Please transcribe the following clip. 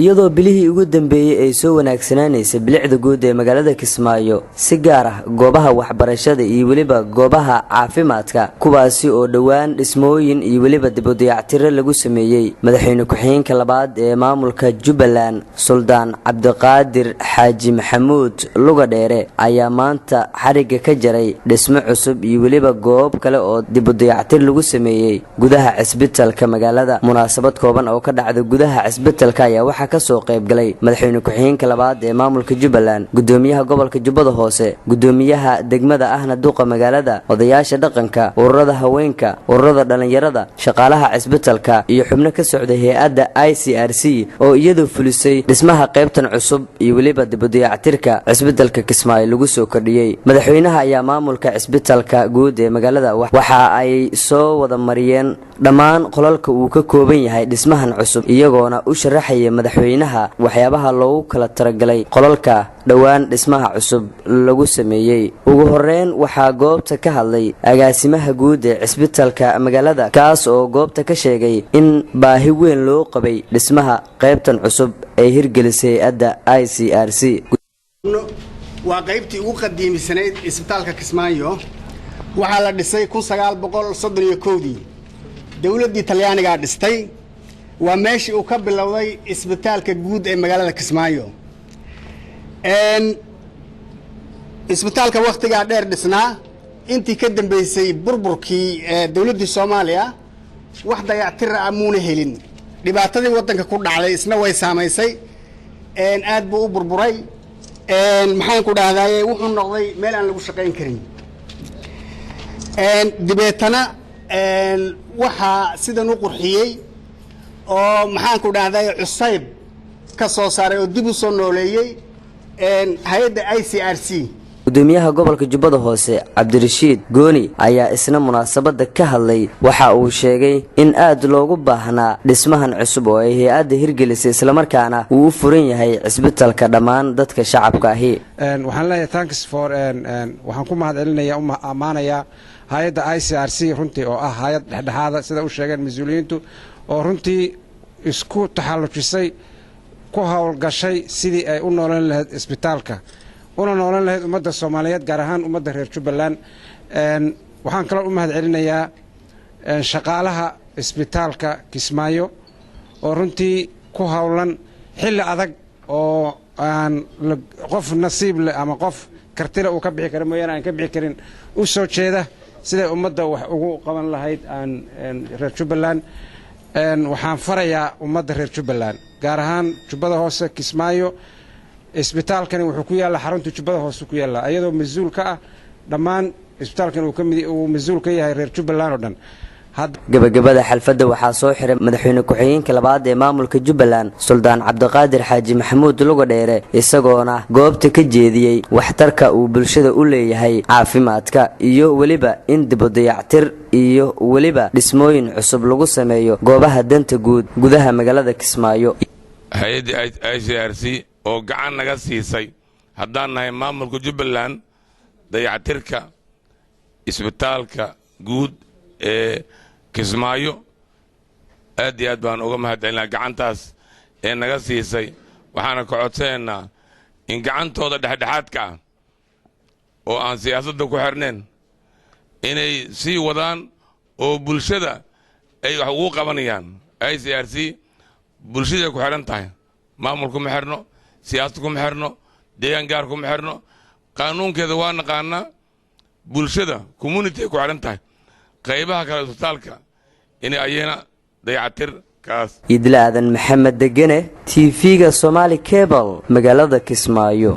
iyadoo bilihii ugu dambeeyay ay soo wanaagsanaaneysay bilicda guud ee magaalada Kismaayo si gaar ah goobaha waxbarashada iyo waliba goobaha caafimaadka kuwaasi oo dhawaan dhismooyin iyo waliba dib u dayactir lagu sameeyay madaxweyne ku-xigeenka labaad ee maamulka Jubbaland Suldaan Cabdiqaadir Xaaji Maxamuud Lugadheere ayaa maanta xariga ka jaray dhismo cusub iyo waliba goob kale oo dib u dayactir lagu sameeyay gudaha cisbitaalka magaalada munaasabad kooban oo ka dhacday gudaha cisbitaalka ayaa ka soo qayb galay madaxweyne ku-xigeenka labaad ee maamulka Jubbaland gudoomiyaha gobolka Jubbada Hoose gudoomiyaha degmada ahna duqa magaalada odayaasha dhaqanka ururada haweenka ururada dhalinyarada shaqaalaha cisbitaalka iyo xubno ka socday hay'adda ICRC oo iyadoo fulisay dhismaha qaybtan cusub iyo waliba dib u dayactirka cisbitaalka Kismaayo lagu soo kordhiyay madaxweynaha ayaa maamulka cisbitaalka guud ee magaalada waxa ay soo wada mariyeen dhammaan qolalka uu ka kooban yahay dhismahan cusub iyagoona u sharaxay madaxweynaha waxyaabaha loogu kala taragalay qolalka dhawaan dhismaha cusub lagu sameeyay ugu horeyn waxa goobta ka hadlay agaasimaha guud ee cisbitaalka magaalada kaas oo goobta ka sheegay in baahi weyn loo qabay dhismaha qaybtan cusub ee hirgelisay hay'adda ICRC waa qaybtii ugu qadiimisaneyd cisbitaalka Kismaayo waxa la dhisay 1931 dawladda Talyaaniga dhistay waa meeshii uu ka bilowday isbitaalka guud ee magaalada Kismaayo isbitaalka waqtiga dheer dhisnaa intii ka dambeysay burburkii dawladda Soomaaliya wax dayactir amuuna helin dhibaatadii wadanka ku dhacday isna way saameysay aad buu u burburay maxaan ku dhahdaaye wuxuu noqday meel aan lagu shaqeyn karin dibeetana waxa sidan u qurxiyay oo maxaan ku dhahday cusayb ka soo saaray oo dib u soo nooleeyay hay'adda ICRC gudoomiyaha gobolka Jubbada Hoose Cabdirashiid Gooni ayaa isna munaasabada ka hadlay waxa uu sheegay in aad loogu baahnaa dhismahan cusub oo ay hay'adda hirgelisay isla markaana uu furan yahay cisbitaalka dhammaan dadka shacabka ahi waxaan leeyahay thanks for waxaan ku mahadcelinayaa amaanaya hay'adda ICRC runtii oo ah hay'ad dhexdhexaad sida uu sheegeen mas'uuliyiintu oo runtii isku taxallujisay ku hawlgashay sidii ay u noolaan lahayd isbitaalka una noolaan lahayd ummadda Soomaaliyeed gaar ahaan ummadda reer Jubbaland waxaan kale u mahadcelinayaa shaqaalaha isbitaalka Kismaayo oo runtii ku hawlan xilli adag oo aan qof nasiib leh ama qof kartida uu ka bixi karo mooyaan aan ka bixi karin u soo jeeda sida ummadda wax ugu qaban lahayd aan reer Jubbaland waxaan farayaa ummadda reer Jubbaland gaar ahaan Jubbada Hoose Kismaayo isbitaalkani wuxuu ku yaala xarunta Jubbada Hoose ku yaala ayadoo mas'uul ka ah dhammaan isbitaalkan uu mas'uul ka yahay reer Jubbaland oo dhan gabagabada xalfadda waxaa soo xiray madaxweyne ku-xigeenka labaad ee maamulka Jubbaland Suldaan Cabdiqaadir Xaaji Maxamuud Lugadheere isagoona goobta ka jeediyay waxtarka uu bulshada u leeyahay caafimaadka iyo waliba in dib u dayactir iyo waliba dhismooyin cusub lagu sameeyo goobaha danta guud gudaha magaalada Kismaayo hay'adda ICRC oo gacan naga siisay haddaan nahay maamulka Jubbaland dayactirka isbitaalka guud ee Kismaayo aad iyo aad baan uga mahadcelinaa gacantaas ee naga siisay waxaana ka codsanaynaa in gacantooda dhexdhexaadka ah oo aan siyaasadda ku xirnayn inay sii wadaan oo bulshada ay wax ugu qabanayaan ICRC bulshada ku xiran tahay maamulku ma xirno siyaasaddu kuma xirno deegaan gaar kuma xirno qaanuunkeeda waa naqaanaa bulshada community ku xiran tahay qaybaha kale isbitaalka in ayana dayactir kaas idlaadan Maxamed Degene TV-ga Somali Cable magaalada Kismaayo.